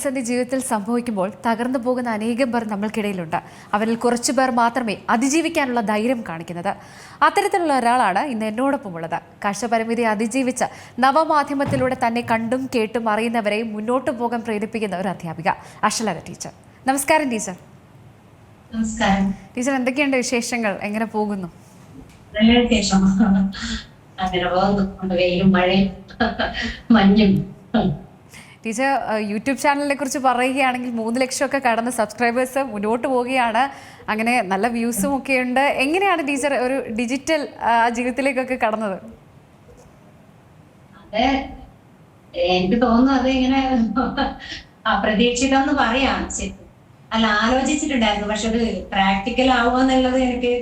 പ്രതിസന്ധി ജീവിതത്തിൽ സംഭവിക്കുമ്പോൾ തകർന്നു പോകുന്ന അനേകം പേർ നമ്മൾക്കിടയിലുണ്ട്. അവരിൽ കുറച്ചു പേർ മാത്രമേ അതിജീവിക്കാനുള്ള ധൈര്യം കാണിക്കുന്നത്. അത്തരത്തിലുള്ള ഒരാളാണ് ഇന്ന് എന്നോടൊപ്പമുള്ളത്. കാഴ്ചപരിമിതി അതിജീവിച്ച് നവമാധ്യമത്തിലൂടെ തന്നെ കണ്ടും കേട്ടും അറിയുന്നവരെയും മുന്നോട്ട് പോകാൻ പ്രേരിപ്പിക്കുന്ന ഒരു അധ്യാപിക അശ്വലത ടീച്ചർ. നമസ്കാരം ടീച്ചർ. നമസ്കാരം ടീച്ചർ, എന്തൊക്കെയുണ്ട് വിശേഷങ്ങൾ? എങ്ങനെ പോകുന്നു? നല്ല വിശേഷം. അങ്ങനെ പോകുന്നു. വെയിലും മഴയും മഞ്ഞും. ടീച്ചർ, യൂട്യൂബ് ചാനലിനെ കുറിച്ച് പറയുകയാണെങ്കിൽ 3 ലക്ഷമൊക്കെ കടന്ന് സബ്സ്ക്രൈബേഴ്സ് മുന്നോട്ട് പോവുകയാണ്. അങ്ങനെ നല്ല വ്യൂസും ഒക്കെ ഉണ്ട്. എങ്ങനെയാണ് ടീച്ചർ ഒരു ഡിജിറ്റൽ ജീവിതത്തിലേക്കൊക്കെ കടന്നത്? അത് എനിക്ക് തോന്നുന്നു അത് ഇങ്ങനെ അപ്രതീക്ഷിതമെന്ന് പറയാം. അല്ല, ആലോചിച്ചിട്ടുണ്ടായിരുന്നു, പക്ഷെ അത് പ്രാക്ടിക്കൽ ആവുക എന്നുള്ളത് എനിക്ക്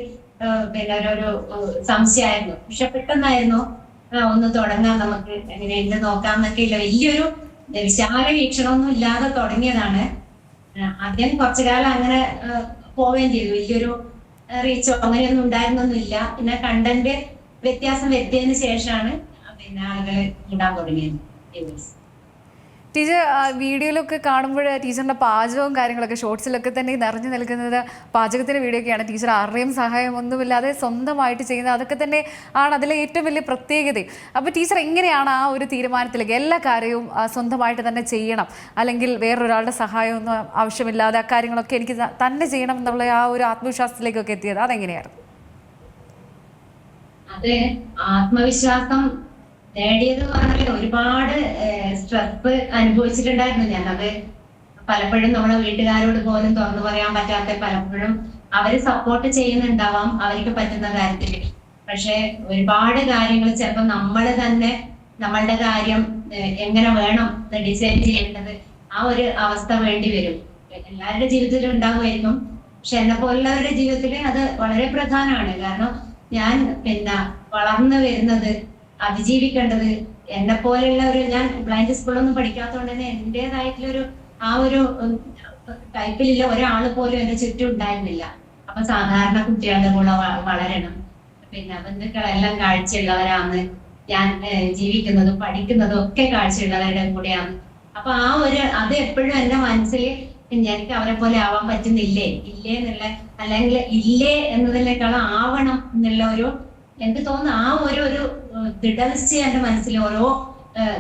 പിന്നെ ഒരു സംശയമായിരുന്നു. പക്ഷെ പെട്ടെന്നായിരുന്നു ഒന്ന് തുടങ്ങാൻ, നമുക്ക് എങ്ങനെ എന്ത് നോക്കാന്നൊക്കെ ഇല്ല, വലിയൊരു വിശാല വീക്ഷണമൊന്നും ഇല്ലാതെ തുടങ്ങിയതാണ്. ആദ്യം കുറച്ചു കാലം അങ്ങനെ പോവുകയും ചെയ്തു. വലിയൊരു റീച്ചോ അങ്ങനെയൊന്നും ഉണ്ടായിരുന്നൊന്നുമില്ല. പിന്നെ കണ്ടന്റ് വ്യത്യാസം വരുത്തിയതിന് ശേഷമാണ് പിന്നെ ആളുകൾ ഇടാൻ തുടങ്ങിയത്. ടീച്ചർ, വീഡിയോയിലൊക്കെ കാണുമ്പോൾ ടീച്ചറിൻ്റെ പാചകവും കാര്യങ്ങളൊക്കെ ഷോർട്സിലൊക്കെ തന്നെ നിറഞ്ഞു നിൽക്കുന്നത് പാചകത്തിൻ്റെ വീഡിയോ ഒക്കെയാണ്. ടീച്ചർ ആരുടെയും സഹായം ഒന്നുമില്ലാതെ സ്വന്തമായിട്ട് ചെയ്യുന്നത്. അതൊക്കെ തന്നെ ആണ് അതിലെ ഏറ്റവും വലിയ പ്രത്യേകത. അപ്പോൾ ടീച്ചർ എങ്ങനെയാണ് ആ ഒരു തീരുമാനത്തിലേക്ക് എല്ലാ കാര്യവും സ്വന്തമായിട്ട് തന്നെ ചെയ്യണം, അല്ലെങ്കിൽ വേറൊരാളുടെ സഹായമൊന്നും ആവശ്യമില്ലാതെ ആ കാര്യങ്ങളൊക്കെ എനിക്ക് തന്നെ ചെയ്യണം എന്നുള്ള ആ ഒരു ആത്മവിശ്വാസത്തിലേക്കൊക്കെ എത്തിയത്? അതെങ്ങനെയായിരുന്നു? അത് ആത്മവിശ്വാസം നേടിയത് പറഞ്ഞാൽ ഒരുപാട് സ്ട്രെസ് അനുഭവിച്ചിട്ടുണ്ടായിരുന്നു ഞാൻ. അത് പലപ്പോഴും നമ്മളെ വീട്ടുകാരോട് പോലും തുറന്നു പറയാൻ പറ്റാത്ത, പലപ്പോഴും അവര് സപ്പോർട്ട് ചെയ്യുന്നുണ്ടാവാം അവർക്ക് പറ്റുന്ന കാര്യത്തിൽ. പക്ഷെ ഒരുപാട് കാര്യങ്ങൾ ചിലപ്പോൾ നമ്മള് തന്നെ നമ്മളുടെ കാര്യം എങ്ങനെ വേണം ഡിസൈൻ ചെയ്യേണ്ടത്, ആ ഒരു അവസ്ഥ വേണ്ടി വരും. എല്ലാവരുടെ ജീവിതത്തിലും ഉണ്ടാകുമായിരിക്കും, പക്ഷെ എന്നെ പോലുള്ളവരുടെ ജീവിതത്തിൽ അത് വളരെ പ്രധാനമാണ്. കാരണം ഞാൻ പിന്നെ വളർന്നു വരുന്നത്, അതിജീവിക്കേണ്ടത് എന്നെ പോലെയുള്ള ഞാൻ ബ്ലൈൻഡ് സ്കൂളൊന്നും പഠിക്കാത്തതുകൊണ്ട് തന്നെ എന്റേതായിട്ടുള്ളൊരു ആ ഒരു ടൈപ്പിലുള്ള ഒരാള് പോലും എന്റെ ചുറ്റും ഉണ്ടായിരുന്നില്ല. അപ്പൊ സാധാരണ കുട്ടികളുടെ കൂടെ വളരണം, പിന്നെ ബന്ധുക്കളെല്ലാം കാഴ്ചയുള്ളവരാണ്. ഞാൻ ജീവിക്കുന്നതും പഠിക്കുന്നതും ഒക്കെ കാഴ്ചയുള്ളവരുടെ കൂടെയാണ്. അപ്പൊ അത് എപ്പോഴും എന്റെ മനസ്സിൽ എനിക്ക് അവരെ പോലെ ആവാൻ പറ്റുന്നില്ലേ, ഇല്ലേ എന്നുള്ള, അല്ലെങ്കിൽ ഇല്ലേ എന്നതിനേക്കാളും ആവണം എന്നുള്ള ഒരു, എനിക്ക് തോന്നുന്നു ആ ഒരു ദൃഢനിശ്ചയം എന്റെ മനസ്സിൽ ഓരോ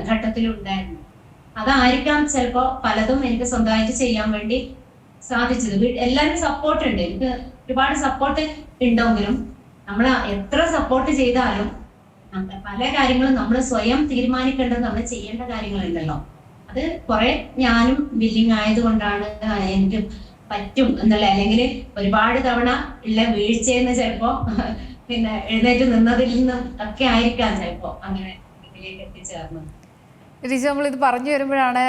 ഘട്ടത്തിലും ഉണ്ടായിരുന്നു. അതായിരിക്കാം ചിലപ്പോ പലതും എനിക്ക് സ്വന്തമായിട്ട് ചെയ്യാൻ വേണ്ടി സാധിച്ചത്. എല്ലാവരും സപ്പോർട്ട് ഉണ്ട്, എനിക്ക് ഒരുപാട് സപ്പോർട്ട് ഉണ്ടെങ്കിലും നമ്മൾ എത്ര സപ്പോർട്ട് ചെയ്താലും പല കാര്യങ്ങളും നമ്മൾ സ്വയം തീരുമാനിക്കേണ്ടത്, നമ്മൾ ചെയ്യേണ്ട കാര്യങ്ങളുണ്ടല്ലോ. അത് കുറെ ഞാനും വില്ലിങ് ആയതുകൊണ്ടാണ് എനിക്ക് പറ്റും എന്നുള്ള, അല്ലെങ്കിൽ ഒരുപാട് തവണ ഉള്ള വീഴ്ചയെന്ന് ചിലപ്പോ പിന്നെ എഴുന്നേറ്റ് നിന്നതിൽ നിന്നും ഒക്കെ ആയിരിക്കാം ചിലപ്പോ അങ്ങനെ ഇതിലേക്ക് എത്തിച്ചേർന്നത്. ടീച്ചർ, നമ്മളിത് പറഞ്ഞു വരുമ്പോഴാണ്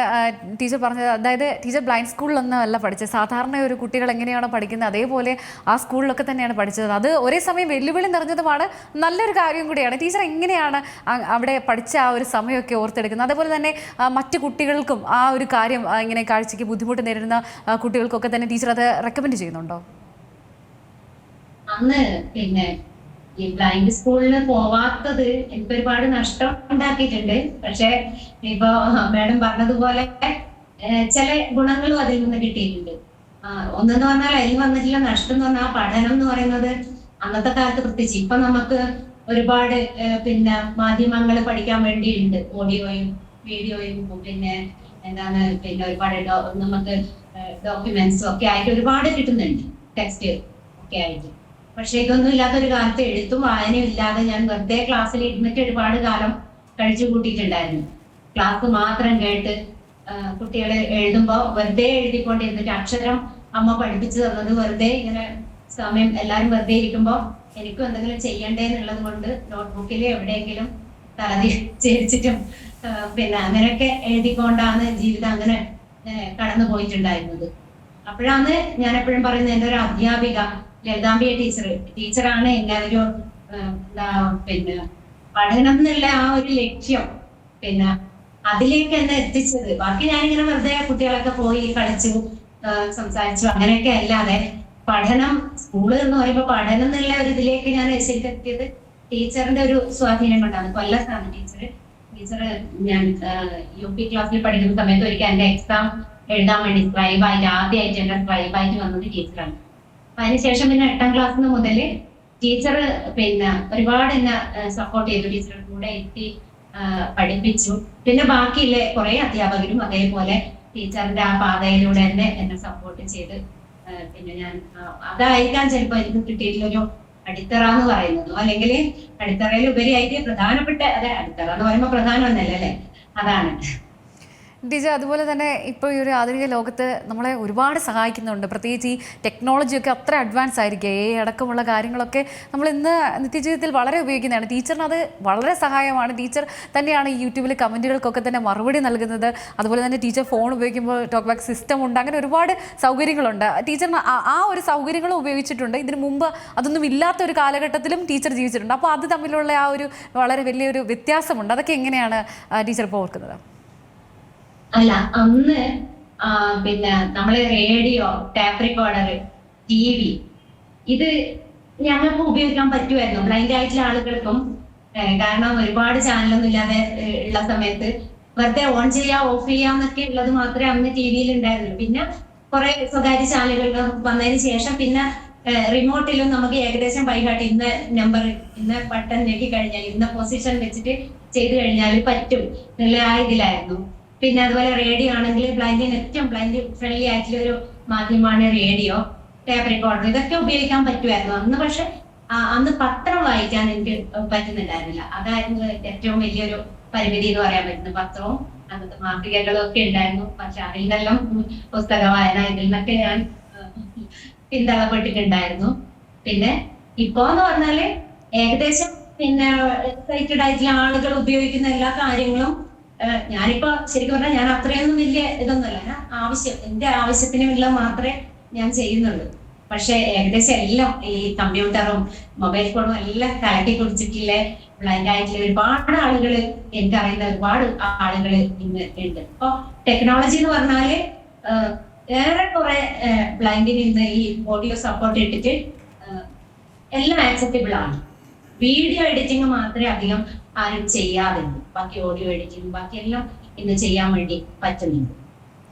ടീച്ചർ പറഞ്ഞത്, അതായത് ടീച്ചർ ബ്ലൈൻഡ് സ്കൂളിലൊന്നും അല്ല പഠിച്ചത്. സാധാരണ ഒരു കുട്ടികൾ എങ്ങനെയാണോ പഠിക്കുന്നത് അതേപോലെ ആ സ്കൂളിലൊക്കെ തന്നെയാണ് പഠിച്ചത്. അത് ഒരേ സമയം വെല്ലുവിളി നിറഞ്ഞതുമാണ്, നല്ലൊരു കാര്യം കൂടിയാണ്. ടീച്ചർ എങ്ങനെയാണ് അവിടെ പഠിച്ച ആ ഒരു സമയമൊക്കെ ഓർത്തെടുക്കുന്നത്? അതേപോലെ തന്നെ മറ്റു കുട്ടികൾക്കും ആ ഒരു കാര്യം, ഇങ്ങനെ കാഴ്ചയ്ക്ക് ബുദ്ധിമുട്ട് നേരിടുന്ന കുട്ടികൾക്കൊക്കെ തന്നെ ടീച്ചർ അത് റെക്കമെൻഡ് ചെയ്യുന്നുണ്ടോ? അന്ന് പിന്നെ ഈ ബ്ലൈൻഡ് സ്കൂളിൽ പോവാത്തത് എനിക്ക് ഒരുപാട് നഷ്ടം ഉണ്ടാക്കിയിട്ടുണ്ട്. പക്ഷെ ഇപ്പൊ മാഡം പറഞ്ഞതുപോലെ ചില ഗുണങ്ങളും അതിൽ നിന്ന് കിട്ടിയിട്ടുണ്ട്. ഒന്നെന്ന് പറഞ്ഞാൽ അതിൽ വന്നിട്ടുള്ള നഷ്ടം എന്ന് പറഞ്ഞാൽ പഠനം എന്ന് പറയുന്നത് അന്നത്തെ കാലത്ത് പ്രത്യേകിച്ച്, ഇപ്പൊ നമുക്ക് ഒരുപാട് പിന്നെ മാധ്യമങ്ങൾ പഠിക്കാൻ വേണ്ടിയുണ്ട്, ഓഡിയോയും വീഡിയോയും പിന്നെ എന്താണ് പിന്നെ ഒരുപാട് നമുക്ക് ഡോക്യുമെന്റ്സും ഒക്കെ ആയിട്ട് ഒരുപാട് കിട്ടുന്നുണ്ട്, ടെക്സ്റ്റ് ഒക്കെ ആയിട്ട്. പക്ഷെ ഇതൊന്നും ഇല്ലാത്തൊരു കാലത്ത് എഴുത്തും വായനയും ഇല്ലാതെ ഞാൻ വെറുതെ ക്ലാസ്സിൽ ഇരുന്നിട്ട് ഒരുപാട് കാലം കഴിച്ചു കൂട്ടിയിട്ടുണ്ടായിരുന്നു. ക്ലാസ് മാത്രം കേട്ട് കുട്ടികൾ എഴുതുമ്പോ വെറുതെ എഴുതിക്കൊണ്ടിരുന്നിട്ട്, അക്ഷരം അമ്മ പഠിപ്പിച്ചു തന്നത് വെറുതെ ഇങ്ങനെ സമയം എല്ലാവരും വെറുതെ ഇരിക്കുമ്പോ എനിക്കും എന്തെങ്കിലും ചെയ്യണ്ടേ എന്നുള്ളത് കൊണ്ട് നോട്ട്ബുക്കിൽ എവിടെയെങ്കിലും തലതിരിച്ചിട്ടും പിന്നെ അങ്ങനെയൊക്കെ എഴുതിക്കൊണ്ടാണ് ജീവിതം അങ്ങനെ കടന്നു പോയിട്ടുണ്ടായിരുന്നത്. അപ്പോഴാണ് ഞാൻ എപ്പോഴും പറയുന്നത്, എൻ്റെ ഒരു അധ്യാപിക ലളിതാംബിക ടീച്ചറാണ് എല്ലാവരും പിന്നെ പഠനം എന്നുള്ള ആ ഒരു ലക്ഷ്യം പിന്നെ അതിലേക്ക് എന്നെ എത്തിച്ചത്. ബാക്കി ഞാനിങ്ങനെ വെറുതെ കുട്ടികളൊക്കെ പോയി കളിച്ചു സംസാരിച്ചു അങ്ങനെയൊക്കെ അല്ലാതെ പഠനം, സ്കൂള് എന്ന് പറയുമ്പോൾ പഠനം എന്നുള്ള ഒരു ഇതിലേക്ക് ഞാൻ ശരിക്കെത്തിയത് ടീച്ചറിന്റെ ഒരു സ്വാധീനം കൊണ്ടാണ്. കൊല്ലത്താണ് ടീച്ചർ. ഞാൻ UP ക്ലാസ്സിൽ പഠിക്കുന്ന സമയത്ത് ഒരിക്കൽ എന്റെ എക്സാം എഴുതാൻ വേണ്ടി സ്ക്രൈബായിട്ട് ആദ്യമായിട്ട് എന്റെ സ്ക്രൈബായിട്ട് വന്നത് ടീച്ചറാണ്. അപ്പൊ അതിനുശേഷം പിന്നെ 8ാം ക്ലാസ് മുതൽ ടീച്ചർ പിന്നെ ഒരുപാട് എന്നെ സപ്പോർട്ട് ചെയ്തു. ടീച്ചറുടെ കൂടെ എത്തി പഠിപ്പിച്ചു. പിന്നെ ബാക്കിയുള്ള കുറെ അധ്യാപകരും അതേപോലെ ടീച്ചറിന്റെ ആ പാതയിലൂടെ തന്നെ എന്നെ സപ്പോർട്ട് ചെയ്ത് പിന്നെ ഞാൻ അതായിരിക്കാം ചിലപ്പോ എനിക്ക് കിട്ടിയിട്ടുള്ളൊരു അടിത്തറ എന്ന് പറയുന്നത്. അല്ലെങ്കിൽ അടിത്തറയിൽ ഉപരിയായിട്ട് പ്രധാനപ്പെട്ട അതെ അടിത്തറ എന്ന് പറയുമ്പോൾ പ്രധാനമൊന്നല്ല അല്ലേ, അതാണ്. ടീച്ചർ അതുപോലെ തന്നെ ഇപ്പോൾ ഈ ഒരു ആധുനിക ലോകത്ത് നമ്മളെ ഒരുപാട് സഹായിക്കുന്നുണ്ട്. പ്രത്യേകിച്ച് ഈ ടെക്നോളജിയൊക്കെ അത്ര അഡ്വാൻസ് ആയിരിക്കും. അടക്കമുള്ള കാര്യങ്ങളൊക്കെ നമ്മൾ ഇന്ന് നിത്യജീവിതത്തിൽ വളരെ ഉപയോഗിക്കുന്നതാണ്. ടീച്ചറിന് അത് വളരെ സഹായമാണ്. ടീച്ചർ തന്നെയാണ് ഈ യൂട്യൂബിൽ കമൻറ്റുകൾക്കൊക്കെ തന്നെ മറുപടി നൽകുന്നത്. അതുപോലെ തന്നെ ടീച്ചർ ഫോൺ ഉപയോഗിക്കുമ്പോൾ ടോക്ക് ബാക്ക് സിസ്റ്റം ഉണ്ട്. അങ്ങനെ ഒരുപാട് സൗകര്യങ്ങളുണ്ട്. ടീച്ചറിന് ആ ഒരു സൗകര്യങ്ങളും ഉപയോഗിച്ചിട്ടുണ്ട്. ഇതിനു മുമ്പ് അതൊന്നും ഇല്ലാത്ത ഒരു കാലഘട്ടത്തിലും ടീച്ചർ ജീവിച്ചിട്ടുണ്ട്. അപ്പോൾ അത് തമ്മിലുള്ള ആ ഒരു വളരെ വലിയൊരു വ്യത്യാസമുണ്ട്. അതൊക്കെ എങ്ങനെയാണ് ടീച്ചർ ഇപ്പോൾ ഓർക്കുന്നത്? അല്ല, അന്ന് പിന്നെ നമ്മള് റേഡിയോ, ടാപ്പ് റെക്കോർഡർ, TV ഇത് ഞങ്ങൾക്ക് ഉപയോഗിക്കാൻ പറ്റുമായിരുന്നു, ബ്ലൈൻഡ് ആയിട്ടുള്ള ആളുകൾക്കും. കാരണം ഒരുപാട് ചാനലൊന്നും ഇല്ലാതെ ഉള്ള സമയത്ത് വെറുതെ ഓൺ ചെയ്യാ ഓഫ് ചെയ്യാന്നൊക്കെ ഉള്ളത് മാത്രമേ അന്ന് TV-യിൽ ഉണ്ടായിരുന്നുള്ളൂ. പിന്നെ കുറെ സ്വകാര്യ ചാനലുകൾ വന്നതിന് ശേഷം പിന്നെ റിമോട്ടിലും നമുക്ക് ഏകദേശം വൈകാട്ടി ഇന്ന നമ്പർ ഇന്ന ബട്ടൺ ഞെക്കി കഴിഞ്ഞാൽ ഇന്ന പൊസിഷൻ വെച്ചിട്ട് ചെയ്തു കഴിഞ്ഞാൽ പറ്റും എന്നുള്ള ആ ഇതിലായിരുന്നു. പിന്നെ അതുപോലെ റേഡിയോ ആണെങ്കിൽ ബ്ലൈൻഡിന് ഏറ്റവും ബ്ലൈൻഡ് ഫ്രണ്ട്ലി ആയിട്ടുള്ള ഒരു മാധ്യമമാണ് റേഡിയോ, ടേപ്പ് റെക്കോർഡർ, ഇതൊക്കെ ഉപയോഗിക്കാൻ പറ്റുമായിരുന്നു അന്ന്. പക്ഷെ അന്ന് പത്രം വായിക്കാൻ എനിക്ക് പറ്റുന്നുണ്ടായിരുന്നില്ല. അതായിരുന്നു ഏറ്റവും വലിയൊരു പരിമിതി എന്ന് പറയാൻ പറ്റുന്നത്. പത്രവും അന്നത്തെ മാസികകളും ഒക്കെ ഉണ്ടായിരുന്നു. പക്ഷെ അതിൽ നിന്നെല്ലാം പുസ്തക വായന ഇതിൽ നിന്നൊക്കെ ഞാൻ പിന്തള്ളപ്പെട്ടിട്ടുണ്ടായിരുന്നു. പിന്നെ ഇപ്പോ എന്ന് പറഞ്ഞാല് ഏകദേശം പിന്നെ എക്സൈറ്റഡ് ആയിട്ടുള്ള ആളുകൾ ഉപയോഗിക്കുന്ന എല്ലാ കാര്യങ്ങളും ഞാനിപ്പോ ശരിക്കും പറഞ്ഞാൽ ഞാൻ അത്രയൊന്നും വലിയ ഇതൊന്നുമല്ല. എന്റെ ആവശ്യത്തിനുള്ള മാത്രമേ ഞാൻ ചെയ്യുന്നുള്ളൂ. പക്ഷെ ഏകദേശം എല്ലാം ഈ കമ്പ്യൂട്ടറും മൊബൈൽ ഫോണും എല്ലാം കലക്കി കുടിച്ചിട്ടില്ല ബ്ലൈൻഡ് ആയിട്ടുള്ള ഒരുപാട് ആളുകൾ, എനിക്കറിയുന്ന ഒരുപാട് ആളുകൾ ഇന്ന് ഉണ്ട്. അപ്പൊ ടെക്നോളജി എന്ന് പറഞ്ഞാല് ഏറെ കുറെ ബ്ലൈൻഡിന് ഇന്ന് ഈ ഓഡിയോ സപ്പോർട്ട് ഇട്ടിട്ട് എല്ലാം ആക്സെപ്റ്റബിൾ ആണ്. വീഡിയോ എഡിറ്റിംഗ് മാത്രമേ അധികം ആരും ചെയ്യാറുണ്ട്. ബാക്കി ഓഡിയോ എഡിറ്റിംഗ് ബാക്കിയെല്ലാം ഇന്ന് ചെയ്യാൻ വേണ്ടി പറ്റുന്നുണ്ട്.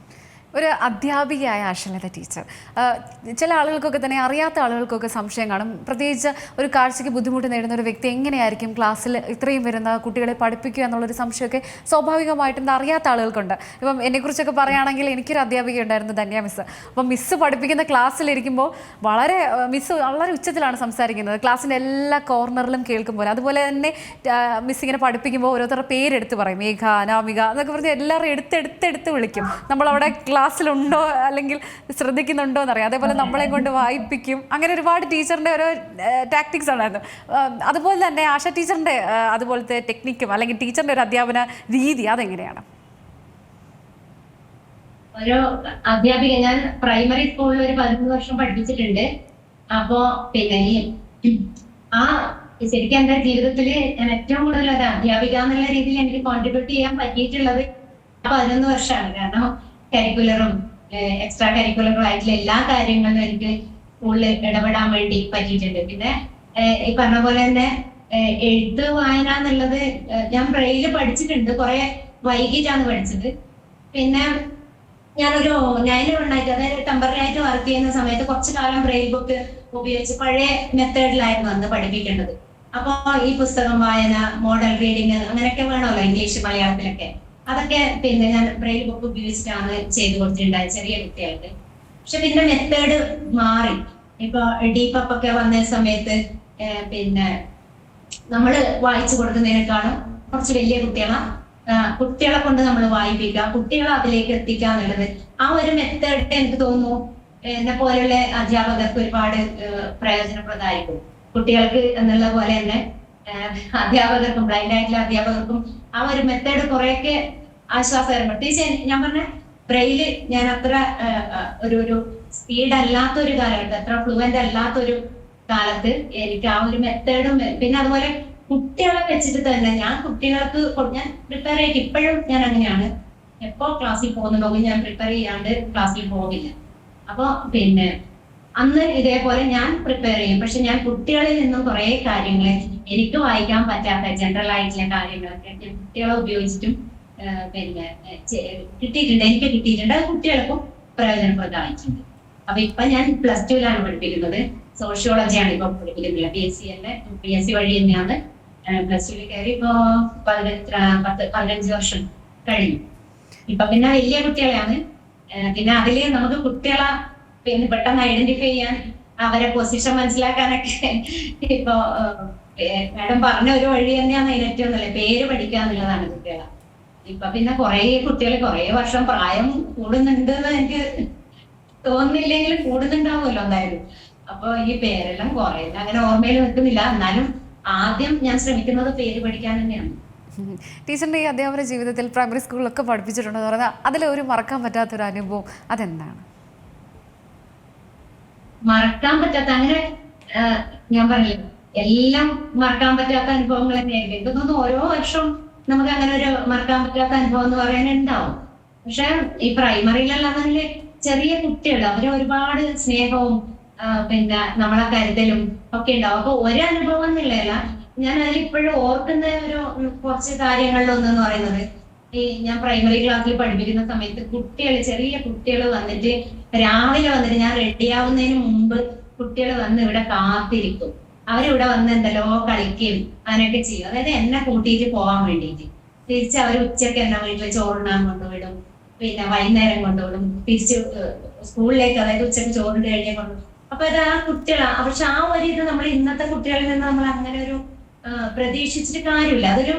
ഒരു അധ്യാപികയായ ആശലത ടീച്ചർ, ചില ആളുകൾക്കൊക്കെ തന്നെ അറിയാത്ത ആളുകൾക്കൊക്കെ സംശയം കാണും. പ്രത്യേകിച്ച് ഒരു കാഴ്ചയ്ക്ക് ബുദ്ധിമുട്ട് നേടുന്ന ഒരു വ്യക്തി എങ്ങനെയായിരിക്കും ക്ലാസ്സിൽ ഇത്രയും വരുന്ന കുട്ടികളെ പഠിപ്പിക്കുക എന്നുള്ളൊരു സംശയമൊക്കെ സ്വാഭാവികമായിട്ടും അറിയാത്ത ആളുകൾക്കുണ്ട്. ഇപ്പം എന്നെക്കുറിച്ചൊക്കെ പറയുകയാണെങ്കിൽ എനിക്കൊരു അധ്യാപിക ഉണ്ടായിരുന്നു, ധന്യ മിസ്സ്. അപ്പം മിസ്സ് പഠിപ്പിക്കുന്ന ക്ലാസ്സിലിരിക്കുമ്പോൾ മിസ്സ് വളരെ ഉച്ചത്തിലാണ് സംസാരിക്കുന്നത്. ക്ലാസ്സിൻ്റെ എല്ലാ കോർണറിലും കേൾക്കുമ്പോൾ അതുപോലെ തന്നെ മിസ് ഇങ്ങനെ പഠിപ്പിക്കുമ്പോൾ ഓരോരുത്തരുടെ പേരെടുത്ത് പറയും, മേഘ, അനാമിക എന്നൊക്കെ പറഞ്ഞ് എല്ലാവരും എടുത്ത് വിളിക്കും. നമ്മളവിടെ ക്ലാസ്സിലുണ്ടോ അല്ലെങ്കിൽ ശ്രദ്ധിക്കുന്നുണ്ടോ എന്നറിയാം. അതേപോലെ നമ്മളെ കൊണ്ട് വായിപ്പിക്കും. അങ്ങനെ ഒരുപാട് ടീച്ചറിൻ്റെ ഓരോ ടാക്ടിക്സ് ഉണ്ടായിരുന്നു. അതുപോലെ തന്നെ ആശ ടീച്ചറിൻ്റെ അതുപോലത്തെ ടെക്നിക്കും അല്ലെങ്കിൽ ടീച്ചറിൻ്റെ ഒരു അധ്യാപന രീതി അതെങ്ങനെയാണ്? ഒരു അധ്യാപിക, ഞാൻ പ്രൈമറി സ്കൂളിൽ ഒരു 13 വർഷം പഠിപ്പിച്ചിട്ടുണ്ട്. അപ്പോ പിന്നെ ശരിക്കും എന്റെ ജീവിതത്തിൽ ഞാൻ ഏറ്റവും കൂടുതൽ ഒരു അധ്യാപിക എന്നുള്ള രീതിയിൽ എനിക്ക് കോൺട്രിബ്യൂട്ട് ചെയ്യാൻ പറ്റിയിട്ടുള്ളത് 11 വർഷമാണ്. കാരണം കരിക്കുലറും എക്സ്ട്രാ കരിക്കുലറും ആയിട്ടുള്ള എല്ലാ കാര്യങ്ങളിലും എനിക്ക് സ്കൂളിൽ ഇടപെടാൻ വേണ്ടി പറ്റിയിട്ടുണ്ട്. പിന്നെ ഈ പറഞ്ഞ പോലെ തന്നെ എഴുത്ത് വായന എന്നുള്ളത് ഞാൻ ബ്രെയില് പഠിച്ചിട്ടുണ്ട്. കുറെ വൈകിട്ടാണ് പഠിച്ചത്. പിന്നെ ഞാനൊരു 9-1 അതായത് ടെമ്പററി ആയിട്ട് വർക്ക് ചെയ്യുന്ന സമയത്ത് കുറച്ചു കാലം ബ്രെയിൽ ബുക്ക് ഉപയോഗിച്ച് പഴയ മെത്തേഡിലായിരുന്നു അന്ന് പഠിപ്പിക്കേണ്ടത്. അപ്പൊ ഈ പുസ്തകം വായന, മോഡൽ റീഡിങ് അങ്ങനെയൊക്കെ വേണമല്ലോ ഇംഗ്ലീഷ് മലയാളത്തിലൊക്കെ. അതൊക്കെ പിന്നെ ഞാൻ ബ്രെയിൽ ബുക്ക് ഉപയോഗിച്ചിട്ടാണ് ചെയ്തു കൊടുത്തിട്ടുണ്ടായത് ചെറിയ കുട്ടികൾക്ക്. പക്ഷെ പിന്നെ മെത്തേഡ് മാറി. ഇപ്പൊ ഡീപപ്പ് ഒക്കെ വന്ന സമയത്ത് പിന്നെ നമ്മള് വായിച്ചു കൊടുക്കുന്നതിനേക്കാളും കുറച്ച് വലിയ കുട്ടികളെ കൊണ്ട് നമ്മൾ വായിപ്പിക്കുക, കുട്ടികളെ അതിലേക്ക് എത്തിക്കുക എന്നുള്ളത് ആ ഒരു മെത്തേഡ് എനിക്ക് തോന്നുന്നു എന്നെ പോലെയുള്ള അധ്യാപകർക്ക് ഒരുപാട് പ്രയോജനപ്രദമായിരിക്കും. കുട്ടികൾക്ക് എന്നുള്ള പോലെ തന്നെ അധ്യാപകർക്കും, ബ്ലൈൻഡ് ആയിട്ടുള്ള അധ്യാപകർക്കും ആ ഒരു മെത്തേഡ് കുറെയൊക്കെ ആശ്വാസകരം. പ്രത്യേകിച്ച് ഞാൻ പറഞ്ഞ ബ്രെയില് ഞാൻ അത്ര ഒരു സ്പീഡ് അല്ലാത്തൊരു കാലഘട്ടം, അത്ര ഫ്ലുവന്റ് അല്ലാത്തൊരു കാലത്ത് എനിക്ക് ആ ഒരു മെത്തേഡും പിന്നെ അതുപോലെ കുട്ടികളെ വെച്ചിട്ട് തന്നെ ഞാൻ കുട്ടികൾക്ക് ഞാൻ പ്രിപ്പയർ ചെയ്തിട്ട് ഇപ്പോഴും ഞാൻ അങ്ങനെയാണ്. എപ്പോ ക്ലാസ്സിൽ പോകുന്നുണ്ടോ ഞാൻ പ്രിപ്പയർ ചെയ്യാണ്ട് ക്ലാസ്സിൽ പോകില്ല. അപ്പൊ പിന്നെ അന്ന് ഇതേപോലെ ഞാൻ പ്രിപ്പയർ ചെയ്യും. പക്ഷെ ഞാൻ കുട്ടികളിൽ നിന്നും കുറെ കാര്യങ്ങൾ എനിക്ക് വായിക്കാൻ പറ്റാത്ത ജനറൽ ആയിട്ടുള്ള കാര്യങ്ങളൊക്കെ ഞാൻ കുട്ടികളെ ഉപയോഗിച്ചിട്ടും പിന്നെ കിട്ടിയിട്ടുണ്ട്, എനിക്ക് കിട്ടിയിട്ടുണ്ട്. അത് കുട്ടികൾക്കും പ്രയോജനപ്രദമായിട്ടുണ്ട്. അപ്പൊ ഇപ്പൊ ഞാൻ +2 പഠിപ്പിക്കുന്നത്. സോഷ്യോളജിയാണ് ഇപ്പൊ പഠിപ്പിക്കുന്നത്. PSC വഴി തന്നെയാണ് +2 കയറി. ഇപ്പൊ 15 വർഷം കഴിഞ്ഞു. ഇപ്പൊ പിന്നെ വലിയ കുട്ടികളെയാണ്. പിന്നെ അതില് നമുക്ക് കുട്ടികളെ പിന്നെ പെട്ടെന്ന് ഐഡന്റിഫൈ ചെയ്യാൻ, അവരെ പൊസിഷൻ മനസ്സിലാക്കാനൊക്കെ ഇപ്പൊ മാഡം പറഞ്ഞ ഒരു വഴി തന്നെയാണ് അതിന് ഏറ്റവും നല്ല പേര് പഠിക്കുക എന്നുള്ളതാണ് കുട്ടികളെ. ഇപ്പൊ പിന്നെ കുട്ടികൾ വർഷം പ്രായം കൂടുന്നുണ്ട് എന്ന് എനിക്ക് തോന്നുന്നില്ലെങ്കിലും കൂടുന്നുണ്ടാവുമല്ലോ എന്തായാലും. അപ്പൊ ഈ പേരെല്ലാം കുറെ അങ്ങനെ ഓർമ്മയിൽ നിൽക്കുന്നില്ല. എന്നാലും ആദ്യം ഞാൻ ശ്രമിക്കുന്നത് പേര് പഠിക്കാൻ തന്നെയാണ്. ടീച്ചറിന്റെ ഈ അധ്യാപന ജീവിതത്തിൽ പ്രൈമറി സ്കൂളിലൊക്കെ പഠിപ്പിച്ചിട്ടുണ്ടെന്ന് പറഞ്ഞാൽ അതിലൊരു മറക്കാൻ പറ്റാത്തൊരു അനുഭവം അതെന്താണ്? മറക്കാൻ പറ്റാത്ത അങ്ങനെ ഞാൻ പറഞ്ഞില്ല, എല്ലാം മറക്കാൻ പറ്റാത്ത അനുഭവങ്ങൾ തന്നെയായിരിക്കും. എനിക്ക് തോന്നുന്നു ഓരോ വർഷവും നമുക്ക് അങ്ങനെ ഒരു മറക്കാൻ പറ്റാത്ത അനുഭവം എന്ന് പറയാൻ ഉണ്ടാവും. പക്ഷെ ഈ പ്രൈമറിയിലല്ലാതെ ചെറിയ കുട്ടികൾ അവര് ഒരുപാട് സ്നേഹവും പിന്നെ നമ്മളെ കരുതലും ഒക്കെ ഉണ്ടാവും. അപ്പൊ ഒരനുഭവം എന്നുള്ളതല്ല, ഞാൻ അതിലിപ്പോഴും ഓർക്കുന്ന കുറച്ച് കാര്യങ്ങളിലൊന്നെന്ന് പറയുന്നത്, ഈ ഞാൻ പ്രൈമറി ക്ലാസ്സിൽ പഠിപ്പിക്കുന്ന സമയത്ത് ചെറിയ കുട്ടികൾ വന്നിട്ട് രാവിലെ വന്നിട്ട് ഞാൻ റെഡിയാവുന്നതിന് മുമ്പ് കുട്ടികൾ വന്ന് ഇവിടെ കാത്തിരിക്കും. അവരിവിടെ വന്ന് എന്തല്ലോ കളിക്കുകയും അങ്ങനെയൊക്കെ ചെയ്യും. അതായത് എന്നെ കൂട്ടിയിട്ട് പോകാൻ വേണ്ടിയിട്ട്. തിരിച്ച് അവർ ഉച്ചക്ക് എന്നെ വീട്ടിൽ ചോറുണ്ണാൻ കൊണ്ടുവിടും, പിന്നെ വൈകുന്നേരം കൊണ്ടുവിടും, തിരിച്ച് സ്കൂളിലേക്ക്, അതായത് ഉച്ചക്ക് ചോറിന് കഴിഞ്ഞേ കൊണ്ടുവിടും. അപ്പൊ അത് ആ കുട്ടികളാണ്. പക്ഷെ ആ ഒരു ഇത് നമ്മൾ ഇന്നത്തെ കുട്ടികളിൽ നിന്ന് നമ്മൾ അങ്ങനെ ഒരു പ്രതീക്ഷിച്ചിട്ട് കാര്യമില്ല. അതൊരു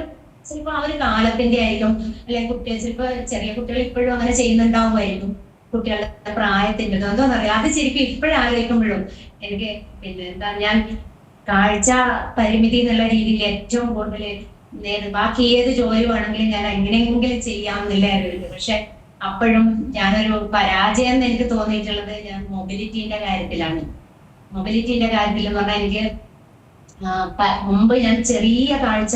ചിലപ്പോ ആ ഒരു കാലത്തിന്റെ ആയിരിക്കും, അല്ലെങ്കിൽ കുട്ടികൾ ചിലപ്പോ ചെറിയ കുട്ടികൾ ഇപ്പോഴും അങ്ങനെ ചെയ്യുന്നുണ്ടാവുമായിരിക്കും. കുട്ടികളുടെ പ്രായത്തിന്റെ എന്തോന്നറിയാം. അത് ശരിക്കും ഇപ്പോഴാലോചിക്കുമ്പോഴും എനിക്ക് പിന്നെ ഞാൻ കാഴ്ച പരിമിതി എന്നുള്ള രീതിയിൽ ഏറ്റവും കൂടുതൽ ബാക്കി ഏത് ജോലി വേണമെങ്കിലും ഞാൻ എങ്ങനെയെങ്കിലും ചെയ്യാമെന്നില്ലായിരുന്നു. പക്ഷെ അപ്പോഴും ഞാനൊരു പരാജയം എന്ന് എനിക്ക് തോന്നിയിട്ടുള്ളത് ഞാൻ മൊബിലിറ്റിന്റെ കാര്യത്തിലാണ്. മൊബിലിറ്റിന്റെ കാര്യത്തിൽ എന്ന് പറഞ്ഞാൽ എനിക്ക് മുമ്പ് ഞാൻ ചെറിയ കാഴ്ച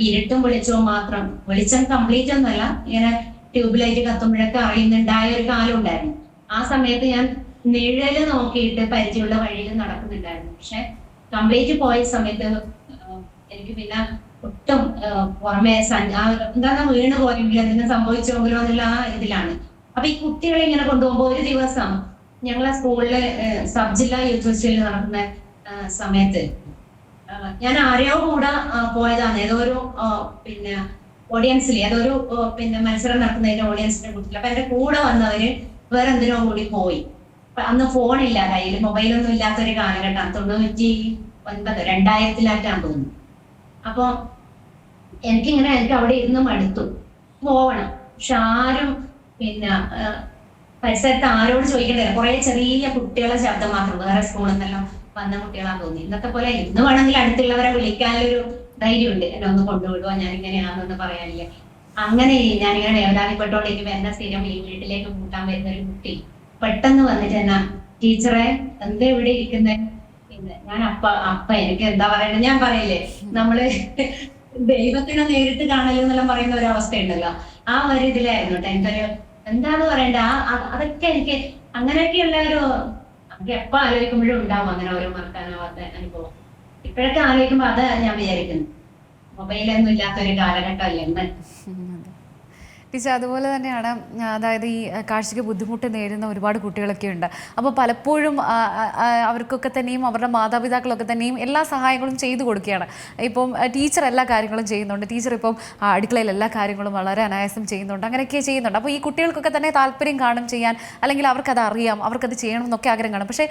ഇരുട്ടും വെളിച്ചവും മാത്രം, വെളിച്ചം കംപ്ലീറ്റ് ഒന്നുമല്ല, ഇങ്ങനെ ട്യൂബ് ലൈറ്റ് കത്തുമ്പോഴൊക്കെ അറിയുന്നുണ്ടായ ഒരു കാലം ഉണ്ടായിരുന്നു. ആ സമയത്ത് ഞാൻ നിഴല് നോക്കിയിട്ട് പരിചയമുള്ള വഴിയിൽ നടക്കുന്നുണ്ടായിരുന്നു. പക്ഷെ കംപ്ലീറ്റ് പോയ സമയത്ത് എനിക്ക് പിന്നെ ഒട്ടും പുറമെ എന്താണ് വീണ് പോയെങ്കിലും എന്തിനും സംഭവിച്ചെങ്കിലോ എന്നുള്ള ആ ഇതിലാണ്. അപ്പൊ ഈ കുട്ടികളെ ഇങ്ങനെ കൊണ്ടുപോകുമ്പോ ഒരു ദിവസം ഞങ്ങളെ സ്കൂളില് സബ് ജില്ലാ യൂത്ത് ഫെസ്റ്റിവൽ നടക്കുന്ന സമയത്ത് ഞാൻ ആരെയോ കൂടെ പോയതാണ്. ഏതോ ഒരു പിന്നെ ഓഡിയൻസിൽ ഏതൊരു പിന്നെ മത്സരം നടക്കുന്നതിന്റെ ഓഡിയൻസിന്റെ കൂട്ടത്തിൽ. അപ്പൊ എന്റെ കൂടെ വന്നവര് വേറെ എന്തിനോ കൂടി പോയി. അന്ന് ഫോണില്ല കയ്യിൽ, മൊബൈലൊന്നും ഇല്ലാത്തൊരു കാലഘട്ടം, 99 2000-ലായിട്ടാണ് തോന്നുന്നു. അപ്പൊ എനിക്ക് അവിടെ ഇരുന്ന് മടുത്തു, പോവണം. പക്ഷെ ആരും പിന്നെ പരിസരത്ത് ആരോട് ചോദിക്കണ്ടില്ല. കുറെ ചെറിയ കുട്ടികളെ ശബ്ദം മാത്രം, വേറെ സ്കൂളിൽ നിന്നെല്ലാം വന്ന കുട്ടികളാന്ന് തോന്നി. ഇന്നത്തെ പോലെ ഇന്ന് വേണമെങ്കിൽ അടുത്തുള്ളവരെ വിളിക്കാനൊരു ധൈര്യമുണ്ട്, എന്നെ ഒന്ന് കൊണ്ടുവിടുക, ഞാനിങ്ങനെയാണെന്ന് പറയാനില്ല. അങ്ങനെ ഞാനിങ്ങനെ വേവലാതിപ്പെട്ടോണ്ടിരിക്കുമ്പോ എന്നെ സ്ഥിരം ഈ വീട്ടിലേക്ക് കൂട്ടാൻ വരുന്ന ഒരു കുട്ടി പെട്ടെന്ന് വന്നിട്ട് എന്നാ, ടീച്ചറെ എന്താ ഇവിടെ ഇരിക്കുന്നത്? പിന്നെ ഞാൻ അപ്പ എനിക്ക് എന്താ പറയണത്, ഞാൻ പറയില്ലേ നമ്മള് ദൈവത്തിനെ നേരിട്ട് കാണലും എന്നെല്ലാം പറയുന്ന ഒരു അവസ്ഥ ഉണ്ടല്ലോ, ആ ഒരു ഇതിലായിരുന്നു കേട്ടോ. എനിക്കൊരു എന്താന്ന് പറയണ്ട, അതൊക്കെ എനിക്ക് അങ്ങനെയൊക്കെയുള്ള ഒരു എപ്പോ ആലോചിക്കുമ്പോഴും ഉണ്ടാവും അങ്ങനെ ഓരോ മറക്കാനാവാത്ത അനുഭവം. ഇപ്പോഴൊക്കെ ആലോചിക്കുമ്പോ അത് ഞാൻ വിചാരിക്കുന്നു, മൊബൈലൊന്നും ഇല്ലാത്തൊരു കാലഘട്ടമല്ലേ ഇന്ന്. ടീച്ചർ അതുപോലെ തന്നെയാണ്, അതായത് ഈ കാഴ്ചയ്ക്ക് ബുദ്ധിമുട്ട് നേരിടുന്ന ഒരുപാട് കുട്ടികളൊക്കെ ഉണ്ട്. അപ്പോൾ പലപ്പോഴും അവർക്കൊക്കെ തന്നെയും അവരുടെ മാതാപിതാക്കളൊക്കെ തന്നെയും എല്ലാ സഹായങ്ങളും ചെയ്തു കൊടുക്കുകയാണ്. ഇപ്പം ടീച്ചർ എല്ലാ കാര്യങ്ങളും ചെയ്യുന്നുണ്ട്, ടീച്ചർ ഇപ്പം അടുക്കളയിൽ എല്ലാ കാര്യങ്ങളും വളരെ അനായാസം ചെയ്യുന്നുണ്ട്, അങ്ങനെയൊക്കെ ചെയ്യുന്നുണ്ട്. അപ്പോൾ ഈ കുട്ടികൾക്കൊക്കെ തന്നെ താല്പര്യം കാണും ചെയ്യാൻ, അല്ലെങ്കിൽ അവർക്കത് അറിയാം, അവർക്കത് ചെയ്യണം എന്നൊക്കെ ആഗ്രഹം കാണും. പക്ഷേ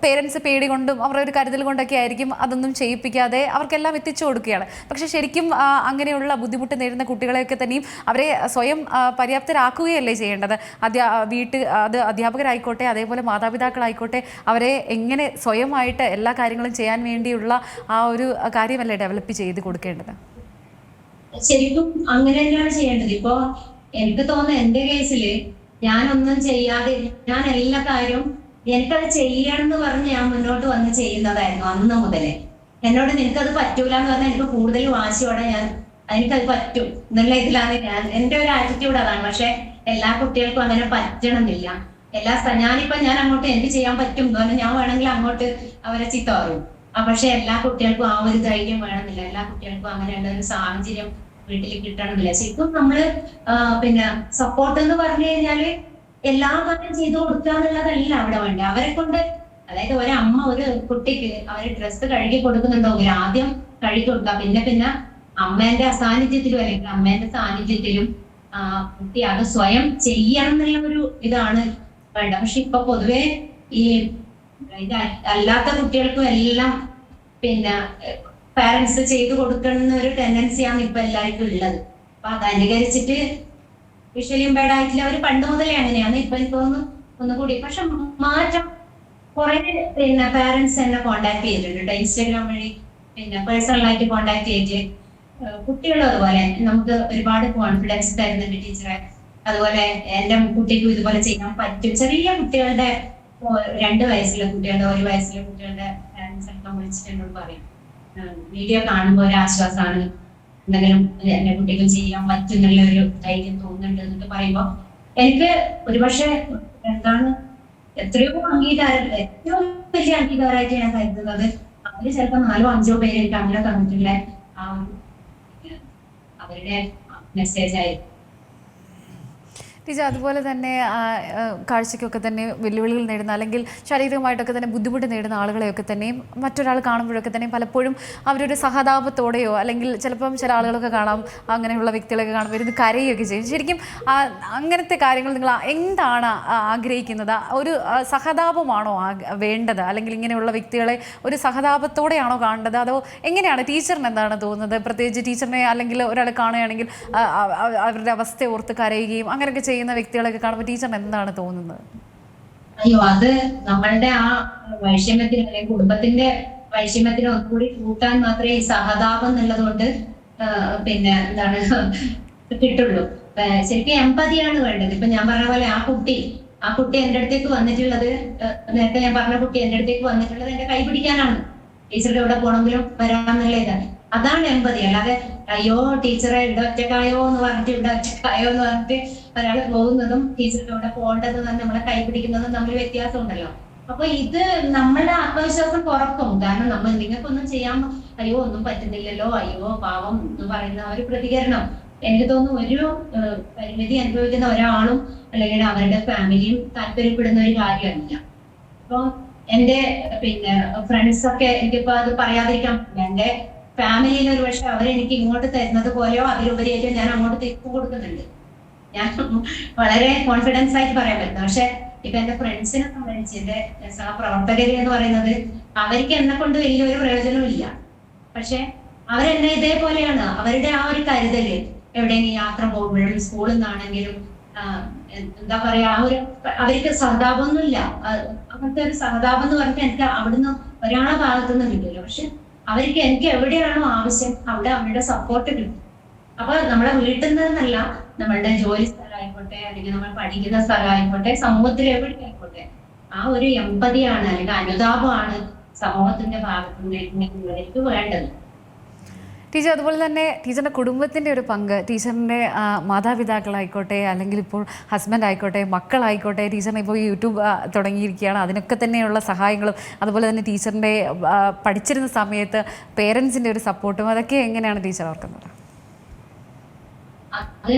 പേരൻസ് പേടി കൊണ്ടും അവരുടെ ഒരു കരുതൽ കൊണ്ടൊക്കെ ആയിരിക്കും അതൊന്നും ചെയ്യിപ്പിക്കാതെ അവർക്കെല്ലാം എത്തിച്ചു കൊടുക്കുകയാണ്. പക്ഷേ ശരിക്കും അങ്ങനെയുള്ള ബുദ്ധിമുട്ട് നേരിടുന്ന കുട്ടികളെയൊക്കെ തന്നെയും അവരെ സ്വയം പര്യാപ്തരാക്കുകയല്ലേ ചെയ്യേണ്ടത്? അത് അധ്യാപകരായിക്കോട്ടെ, അതേപോലെ മാതാപിതാക്കളായിക്കോട്ടെ, അവരെ എങ്ങനെ സ്വയമായിട്ട് എല്ലാ കാര്യങ്ങളും ചെയ്യാൻ വേണ്ടിയുള്ള ആ ഒരു കാര്യമല്ലേ ഡെവലപ്പ് ചെയ്ത് കൊടുക്കേണ്ടത്? ശരിക്കും അങ്ങനെ തന്നെയാണ് ചെയ്യേണ്ടത്. ഇപ്പോ എനിക്ക് തോന്നുന്നു എന്റെ കേസില് ഞാനൊന്നും ചെയ്യാതെ ഞാൻ എല്ലാ കാര്യവും എനിക്കത് ചെയ്യണം എന്ന് പറഞ്ഞ് ഞാൻ മുന്നോട്ട് വന്ന് ചെയ്യുന്നതായിരുന്നു അന്ന് മുതലേ. എന്നോട് നിനക്കത് പറ്റൂല എന്ന് പറഞ്ഞാൽ എനിക്ക് കൂടുതൽ വാശിയോടെ എനിക്കത് പറ്റും എന്നുള്ള ഇതിലാണ് എന്റെ ഒരു ആറ്റിറ്റ്യൂഡ് അതാണ്. പക്ഷെ എല്ലാ കുട്ടികൾക്കും അങ്ങനെ പറ്റണമെന്നില്ല. ഞാൻ അങ്ങോട്ട് എനിക്ക് ചെയ്യാൻ പറ്റും എന്ന് പറഞ്ഞാൽ ഞാൻ വേണമെങ്കിൽ അങ്ങോട്ട് അവരെ ചീത്ത പറയും. പക്ഷെ എല്ലാ കുട്ടികൾക്കും ആ ഒരു ധൈര്യം വേണമെന്നില്ല. എല്ലാ കുട്ടികൾക്കും അങ്ങനെയുള്ള ഒരു സാഹചര്യം വീട്ടിൽ കിട്ടണമെന്നില്ല. ശരിക്കും നമ്മള് പിന്നെ സപ്പോർട്ട് എന്ന് പറഞ്ഞു കഴിഞ്ഞാല് എല്ലാ കാര്യം ചെയ്തു കൊടുക്കുക എന്നുള്ളതല്ല അവിടെ വേണ്ട. അവരെ കൊണ്ട്, അതായത് ഒരമ്മ ഒരു കുട്ടിക്ക് അവര് ഡ്രസ്സ് കഴുകി കൊടുക്കുന്നുണ്ടെങ്കിൽ ആദ്യം കഴുകി കൊടുക്കുക. പിന്നെ അമ്മേന്റെ അസാന്നിധ്യത്തിലും അല്ലെങ്കിൽ അമ്മേന്റെ സാന്നിധ്യത്തിലും കുട്ടി അത് സ്വയം ചെയ്യണം എന്നുള്ള ഒരു ഇതാണ് വേണ്ട. പക്ഷെ ഇപ്പൊ പൊതുവെ ഈ ഇത് അല്ലാത്ത കുട്ടികൾക്കും എല്ലാം പിന്നെ പാരന്റ്സ് ചെയ്തു കൊടുക്കുന്ന ഒരു ടെൻഡൻസിയാണ് ഇപ്പൊ എല്ലാവർക്കും ഉള്ളത്. അപ്പൊ അതനുകരിച്ചിട്ട് വിഷ്വലി ഇമ്പയർഡ് ആയിട്ടില്ല അവർ പണ്ട് മുതലേ അങ്ങനെയാണ്. ഇപ്പൊ എനിക്ക് തോന്നുന്നു ഒന്നുകൂടി. പക്ഷെ മാറ്റം കുറെ പിന്നെ പാരന്റ്സ് എന്നെ കോണ്ടാക്ട് ചെയ്തിട്ടുണ്ട് ഇൻസ്റ്റാഗ്രാം വഴി, പിന്നെ പേഴ്സണലായിട്ട് കോണ്ടാക്ട് ചെയ്തിട്ട് കുട്ടികളും അതുപോലെ നമുക്ക് ഒരുപാട് കോൺഫിഡൻസ് തരുന്നുണ്ട് ടീച്ചറെ. അതുപോലെ എന്റെ കുട്ടിക്കും ഇതുപോലെ ചെയ്യാൻ പറ്റും. ചെറിയ കുട്ടികളുടെ 2 വയസ്സിലെ കുട്ടികളുടെ 1 വയസ്സിലെ കുട്ടികളുടെ പാരന്റ്സ് ഒക്കെ വിളിച്ചിട്ട് എന്നോട് പറയും വീഡിയോ കാണുമ്പോൾ ഒരു ആശ്വാസമാണ്, എന്തെങ്കിലും എന്റെ കുട്ടിക്കും ചെയ്യാൻ പറ്റും എന്നുള്ള ഒരു ധൈര്യം തോന്നുന്നുണ്ട് എന്നൊക്കെ പറയുമ്പോ എനിക്ക് ഒരുപക്ഷെ എന്താണ് എത്രയോ അംഗീകാരം, ഏറ്റവും വലിയ അംഗീകാരമായിട്ട് ഞാൻ കരുതുന്നത് അവര് ചിലപ്പോ 4 or 5 പേര് എനിക്ക് അങ്ങനെ തന്നിട്ടുള്ള ആ അവരുടെ മെസ്സേജ് ആയിരുന്നു. ടീച്ചർ അതുപോലെ തന്നെ കാഴ്ചയ്ക്കൊക്കെ തന്നെ വെല്ലുവിളികൾ നേടുന്ന അല്ലെങ്കിൽ ശാരീരികമായിട്ടൊക്കെ തന്നെ ബുദ്ധിമുട്ട് നേടുന്ന ആളുകളെയൊക്കെ തന്നെയും മറ്റൊരാൾ കാണുമ്പോഴൊക്കെ തന്നെയും പലപ്പോഴും അവരൊരു സഹതാപത്തോടെയോ അല്ലെങ്കിൽ ചിലപ്പം ചില ആളുകളൊക്കെ കാണാം അങ്ങനെയുള്ള വ്യക്തികളൊക്കെ കാണുമ്പോൾ ഇരുന്ന് കരയുകയൊക്കെ ചെയ്യും. ശരിക്കും അങ്ങനത്തെ കാര്യങ്ങൾ നിങ്ങൾ എന്താണ് ആഗ്രഹിക്കുന്നത്? ഒരു സഹതാപമാണോ വേണ്ടത്, അല്ലെങ്കിൽ ഇങ്ങനെയുള്ള വ്യക്തികളെ ഒരു സഹതാപത്തോടെയാണോ കാണേണ്ടത്, അതോ എങ്ങനെയാണ്? ടീച്ചറിന് എന്താണ് തോന്നുന്നത്? പ്രത്യേകിച്ച് ടീച്ചറിനെ അല്ലെങ്കിൽ ഒരാളെ കാണുകയാണെങ്കിൽ അവരുടെ അവസ്ഥ ഓർത്ത് കരയുകയും അങ്ങനെയൊക്കെ ചെയ്യുന്ന വ്യക്തികളൊക്കെ കാണുമ്പോൾ ടീച്ചറിന് എന്താണ് തോന്നുന്നത്? അയ്യോ, അത് നമ്മളുടെ ആ വൈഷമ്യത്തിന് അല്ലെങ്കിൽ കുടുംബത്തിന്റെ വൈഷമ്യത്തിന് ഒന്നുകൂടി കൂട്ടാൻ മാത്രമേ ഈ സഹതാപം എന്നുള്ളത് കൊണ്ട് പിന്നെ എന്താണ് കിട്ടുള്ളൂ. ശരിക്കും എമ്പതിയാണ് വേണ്ടത്. ഇപ്പൊ ഞാൻ പറഞ്ഞ പോലെ ആ കുട്ടി എന്റെ അടുത്തേക്ക് വന്നിട്ടുള്ളത്, നേരത്തെ ഞാൻ പറഞ്ഞ കുട്ടി എന്റെ അടുത്തേക്ക് വന്നിട്ടുള്ളത് എന്റെ കൈ പിടിക്കാനാണ്. ടീച്ചറുടെ എവിടെ പോകണമെങ്കിലും വരാമെന്നുള്ള ഇതാണ്. അതാണ് എമ്പതി. അല്ലാതെ അയ്യോ ടീച്ചറെ ഇവിടെ ഒറ്റക്കായോ എന്ന് പറഞ്ഞിട്ട് ഒരാൾ പോകുന്നതും ടീച്ചറുടെ ഇവിടെ പോകേണ്ടതും നമ്മളെ കൈ പിടിക്കുന്നതും തമ്മിൽ വ്യത്യാസം ഉണ്ടല്ലോ. അപ്പൊ ഇത് നമ്മളുടെ ആത്മവിശ്വാസം കുറക്കും. കാരണം നമ്മൾ നിങ്ങൾക്കൊന്നും ചെയ്യാൻ, അയ്യോ ഒന്നും പറ്റുന്നില്ലല്ലോ, അയ്യോ പാവം എന്ന് പറയുന്ന ഒരു പ്രതികരണം എനിക്ക് തോന്നുന്നു ഒരു പരിമിതി അനുഭവിക്കുന്ന ഒരാളും അല്ലെങ്കിൽ അവരുടെ ഫാമിലിയും താല്പര്യപ്പെടുന്ന ഒരു കാര്യമല്ല. അപ്പൊ എന്റെ പിന്നെ ഫ്രണ്ട്സ് ഒക്കെ, എനിക്കിപ്പോ അത് പറയാതിരിക്കാൻ പറ്റില്ല, എന്റെ ഫാമിലിയിൽ ഒരു പക്ഷെ അവരെനിക്ക് ഇങ്ങോട്ട് തരുന്നത് പോലെയോ അതിലുപരിയായിട്ട് ഞാൻ അങ്ങോട്ട് തിരിച്ചു കൊടുക്കുന്നുണ്ട്. ഞാൻ വളരെ കോൺഫിഡൻസ് ആയിട്ട് പറയാൻ പറ്റുന്നു. പക്ഷെ ഇപ്പൊ എന്റെ ഫ്രണ്ട്സിനെ സംബന്ധിച്ച്, എന്റെ സഹപ്രവർത്തകര് എന്ന് പറയുന്നത് അവർക്ക് എന്നെ കൊണ്ട് വലിയൊരു പ്രയോജനവും ഇല്ല. പക്ഷെ അവരെന്നെ ഇതേപോലെയാണ്. അവരുടെ ആ ഒരു കരുതല്, എവിടെയെങ്കിലും യാത്ര പോകുമ്പോഴും സ്കൂളിൽ നിന്നാണെങ്കിലും എന്താ പറയാ, അവർക്ക് സഹതാപമൊന്നുമില്ല. അങ്ങനത്തെ ഒരു സഹതാപം എന്ന് പറഞ്ഞാൽ എനിക്ക് അവിടുന്ന് ഒരാളെ ഭാഗത്തുനിന്ന് കിട്ടില്ല. പക്ഷെ അവർക്ക് എനിക്ക് എവിടെയാണോ ആവശ്യം അവിടെ അവരുടെ സപ്പോർട്ട് കിട്ടും. അപ്പൊ നമ്മളെ വീട്ടിൽ നിന്നല്ല, നമ്മളുടെ ജോലി സ്ഥലമായിക്കോട്ടെ അല്ലെങ്കിൽ നമ്മൾ പഠിക്കുന്ന സ്ഥലമായിക്കോട്ടെ, സമൂഹത്തിൽ എവിടെയായിക്കോട്ടെ, ആ ഒരു എമ്പതിയാണ് അല്ലെങ്കിൽ അനുതാപമാണ് സമൂഹത്തിന്റെ ഭാഗത്തുനിന്ന് എനിക്ക് വേണ്ടത്. ടീച്ചർ അതുപോലെ തന്നെ ടീച്ചറിൻ്റെ കുടുംബത്തിൻ്റെ ഒരു പങ്ക്, ടീച്ചറിൻ്റെ മാതാപിതാക്കളായിക്കോട്ടെ അല്ലെങ്കിൽ ഇപ്പോൾ ഹസ്ബൻഡ് ആയിക്കോട്ടെ മക്കളായിക്കോട്ടെ, ടീച്ചറിനെ ഇപ്പോൾ യൂട്യൂബ് തുടങ്ങിയിരിക്കുകയാണ്, അതിനൊക്കെ തന്നെയുള്ള സഹായങ്ങളും അതുപോലെ തന്നെ ടീച്ചറിൻ്റെ പഠിച്ചിരുന്ന സമയത്ത് പേരൻസിൻ്റെ ഒരു സപ്പോർട്ടും അതൊക്കെ എങ്ങനെയാണ് ടീച്ചർ ഓർക്കുന്നത്? അത്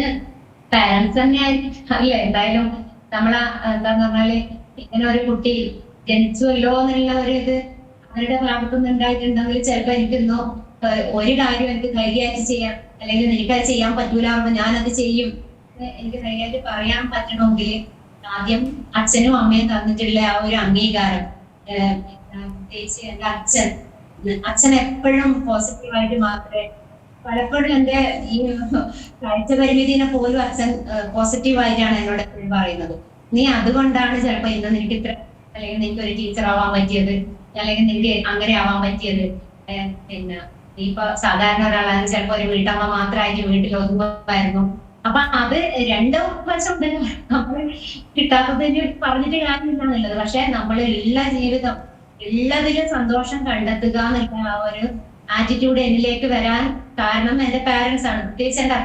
പാരന്റ്സ് തന്നെയായിരിക്കും അല്ലേ. എന്തായാലും നമ്മളെ എന്താന്ന് പറഞ്ഞാല് ഇങ്ങനെ ഒരു കുട്ടി ജനിച്ചുവല്ലോ എന്നുള്ള ഒരു ഇത് അവരുടെ ഭാഗത്തുനിന്ന് ഉണ്ടായിട്ടുണ്ടെങ്കിൽ ചിലപ്പോ എനിക്കിന്നോ ഒരു കാര്യം എനിക്ക് ധൈര്യമായിട്ട് ചെയ്യാം, അല്ലെങ്കിൽ എനിക്കത് ചെയ്യാൻ പറ്റൂല, ഞാനത് ചെയ്യും എനിക്ക് ധൈര്യമായിട്ട് പറയാൻ പറ്റണമെങ്കിൽ ആദ്യം അച്ഛനും അമ്മയും തന്നിട്ടുള്ള ആ ഒരു അംഗീകാരം. പ്രത്യേകിച്ച് എന്റെ അച്ഛൻ എപ്പോഴും പോസിറ്റീവായിട്ട് മാത്രമേ, പലപ്പോഴും എന്റെ ഈ കാഴ്ച പരിമിതിനെ പോലും അച്ഛൻ പോസിറ്റീവായിട്ടാണ് എന്നോട് എപ്പോഴും പറയുന്നത്. നീ അതുകൊണ്ടാണ് ചിലപ്പോ ഇന്ന് നിനക്ക് ഇത്ര, അല്ലെങ്കിൽ നിനക്ക് ഒരു ടീച്ചർ ആവാൻ പറ്റിയത്, അല്ലെങ്കിൽ നിനക്ക് അങ്ങനെ ആവാൻ പറ്റിയത്. പിന്നെ ഇപ്പൊ സാധാരണ ഒരാളാണ് ചിലപ്പോ ഒരു വീട്ടമ്മ മാത്രമായിട്ട് വീട്ടിൽ ഒതുങ്ങുമായിരുന്നു. അപ്പൊ അത് 2 വശമുണ്ട്. നമ്മള് കിട്ടാത്തതിന് പറഞ്ഞിട്ട് കാര്യമില്ലാന്നുള്ളത്. പക്ഷെ നമ്മൾ ഉള്ള ജീവിതം ഉള്ളതിലും സന്തോഷം കണ്ടെത്തുക എന്നുള്ള ആ ഒരു ആറ്റിറ്റ്യൂഡ് എന്നിലേക്ക് വരാൻ കാരണം എന്റെ പാരന്റ്സ് ആണ്. പ്രത്യേകിച്ച് എന്റെ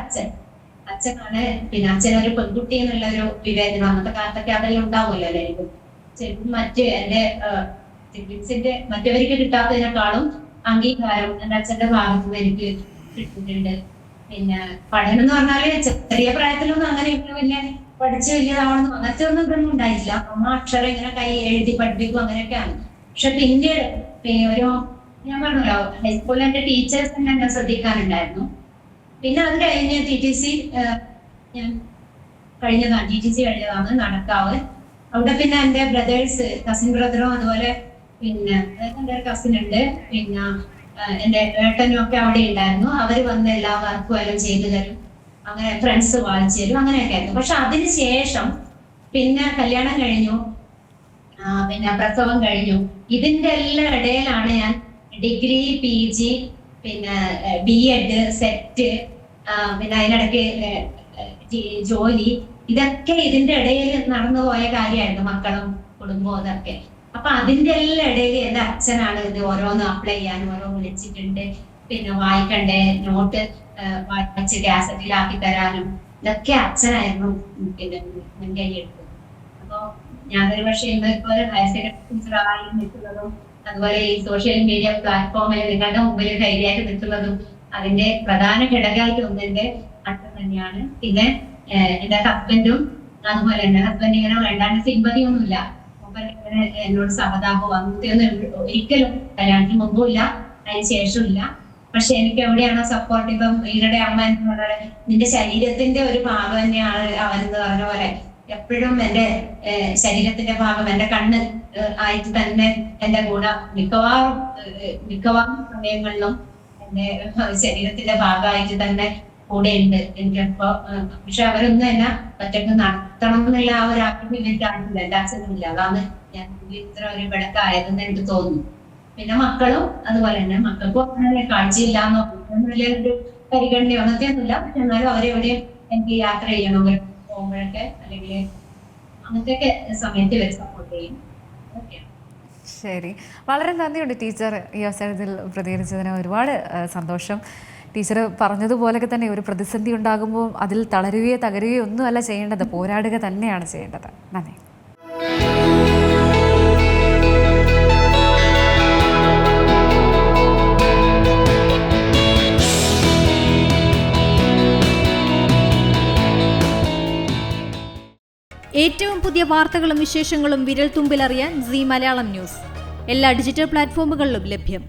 അച്ഛനാണ്. പിന്നെ അച്ഛനൊരു പെൺകുട്ടി എന്നുള്ള ഒരു വിവേചനം അന്നത്തെ കാലത്തൊക്കെ അതെല്ലാം ഉണ്ടാവുമല്ലോ എല്ലാവർക്കും. ശരിക്കും എന്റെ സിബ്ലിംഗ്സിന്റെ മറ്റവർക്ക് കിട്ടാത്തതിനേക്കാളും അംഗീകാരം എന്റെ അച്ഛന്റെ ഭാഗത്ത് നിന്ന് എനിക്ക് കിട്ടിയിട്ടുണ്ട്. പിന്നെ പഠനം എന്ന് പറഞ്ഞാല് ചെറിയ പ്രായത്തിലൊന്നും അങ്ങനെ വലിയ പഠിച്ച് വലിയതാവണം അങ്ങനത്തെ ഒന്നും ഇതൊന്നും ഉണ്ടായിട്ടില്ല. അമ്മ അക്ഷരം ഇങ്ങനെ കൈ എഴുതി പഠിപ്പിക്കും അങ്ങനെയൊക്കെയാണ്. പക്ഷെ പിന്നീട് ഒരു ഞാൻ പറഞ്ഞല്ലോ ഹൈസ്കൂളിൽ എന്റെ ടീച്ചേഴ്സ് തന്നെ എന്നെ ശ്രദ്ധിക്കാനുണ്ടായിരുന്നു. പിന്നെ അത് കഴിഞ്ഞ് TTC ഞാൻ കഴിഞ്ഞതാണ്, TTC കഴിഞ്ഞതാണ് നടക്കാവ്. അവിടെ പിന്നെ എന്റെ ബ്രദേഴ്സ്, കസിൻ ബ്രദറും അതുപോലെ പിന്നെ എന്റെ ഒരു കസിൻ ഉണ്ട്, പിന്നെ എന്റെ ഏട്ടനും ഒക്കെ അവിടെ ഉണ്ടായിരുന്നു. അവര് വന്ന് എല്ലാ വർക്കും എല്ലാം ചെയ്തു തരും, അങ്ങനെ ഫ്രണ്ട്സ് വായിച്ചു തരും, അങ്ങനെയൊക്കെ ആയിരുന്നു. പക്ഷെ അതിനുശേഷം പിന്നെ കല്യാണം കഴിഞ്ഞു, പിന്നെ പ്രസവം കഴിഞ്ഞു. ഇതിന്റെ എല്ലാം ഇടയിലാണ് ഞാൻ ഡിഗ്രി, PG, പിന്നെ B.Ed, സെറ്റ്, പിന്നെ അതിനിടയ്ക്ക് ജോലി, ഇതൊക്കെ ഇതിന്റെ ഇടയിൽ നടന്നു പോയ കാര്യമായിരുന്നു, മക്കളും കുടുംബവും അതൊക്കെ. അപ്പൊ അതിന്റെ എല്ലാം ഇടയിൽ എന്റെ അച്ഛനാണ് ഇത് ഓരോന്ന് അപ്ലൈ ചെയ്യാൻ ഓരോ വിളിച്ചിട്ടുണ്ട്, പിന്നെ വായിക്കണ്ടേ നോട്ട് വായിച്ച് കാസറ്റിലാക്കി തരാനും ഇതൊക്കെ അച്ഛനായിരുന്നു പിന്നെ മുൻകൈ എടുത്തത്. അപ്പൊ ഞാനൊരു പക്ഷേ ഇന്നിപ്പോ ഹയർ സെക്കൻഡറി ടീച്ചറായി നിൽക്കുന്നതും അതുപോലെ ഈ സോഷ്യൽ മീഡിയ പ്ലാറ്റ്ഫോമിൽ നിങ്ങളുടെ മുമ്പിൽ ധൈര്യമായിട്ട് നിൽക്കുന്നതും അതിന്റെ പ്രധാന ഘടകമായിട്ട് ഒന്നെന്റെ അച്ഛൻ തന്നെയാണ്. പിന്നെ എന്റെ ഹസ്ബൻഡും അതുപോലെ എന്റെ ഹസ്ബൻഡ് ഇങ്ങനെ വേണ്ടാണ്ട് സിമ്പതിയൊന്നുമില്ല, ഇങ്ങനെ എന്നോട് സഹതാപം അങ്ങനത്തെയൊന്നും ഒരിക്കലും കല്യാണത്തിന് മുമ്പും ഇല്ല അതിന് ശേഷവും ഇല്ല. പക്ഷെ എനിക്ക് എവിടെയാണോ സപ്പോർട്ട്, ഇപ്പം ഈരുടെ അമ്മ എന്ന് പറഞ്ഞാൽ നിന്റെ ശരീരത്തിന്റെ ഒരു ഭാഗം തന്നെയാണ് അവനെന്ന് പറഞ്ഞ പോലെ എപ്പോഴും എന്റെ ശരീരത്തിന്റെ ഭാഗം എന്റെ കണ്ണ് ആയിട്ട് തന്നെ എന്റെ കൂടെ മിക്കവാറും സമയങ്ങളിലും എന്റെ ശരീരത്തിന്റെ ഭാഗമായിട്ട് തന്നെ കൂടെ ഉണ്ട് എനിക്കപ്പോ. പക്ഷെ അവരൊന്നും എന്നെ ഒറ്റക്ക് നടത്തണം എന്നുള്ള ആ ഒരു ആഗ്രഹം എനിക്ക് ആയിട്ടില്ല, എന്റെ അച്ഛനുമില്ല. അതാണ് ഞാൻ ഇത്ര ഒരു വിളക്കായതെന്ന് എനിക്ക് തോന്നുന്നു. പിന്നെ മക്കളും അതുപോലെ തന്നെ, മക്കൾക്കും അങ്ങനെ കാഴ്ചയില്ലാന്നോ വലിയൊരു പരിഗണനയോ അങ്ങനത്തെ ഒന്നുമില്ല. പക്ഷെ എന്നാലും അവരെവിടെയും എനിക്ക് യാത്ര ചെയ്യണം പോകുമ്പോഴൊക്കെ അല്ലെങ്കിൽ അങ്ങനത്തെ സമയത്ത് വെച്ച് സപ്പോർട്ട് ചെയ്യും. ശരി, വളരെ നന്ദിയുണ്ട് ടീച്ചർ ഈ അവസരത്തിൽ പ്രതികരിച്ചതിന്. ഒരുപാട് സന്തോഷം. ടീച്ചർ പറഞ്ഞതുപോലൊക്കെ തന്നെ ഒരു പ്രതിസന്ധി ഉണ്ടാകുമ്പോൾ അതിൽ തളരുകയോ തകരുകയോ ഒന്നുമല്ല ചെയ്യേണ്ടത്, പോരാടുക തന്നെയാണ് ചെയ്യേണ്ടത്. നന്ദി. ഏറ്റവും പുതിയ വാർത്തകളും വിശേഷങ്ങളും വിരൽ തുമ്പിലറിയാൻ സീ മലയാളം ന്യൂസ് എല്ലാ ഡിജിറ്റൽ പ്ലാറ്റ്ഫോമുകളിലും ലഭ്യം.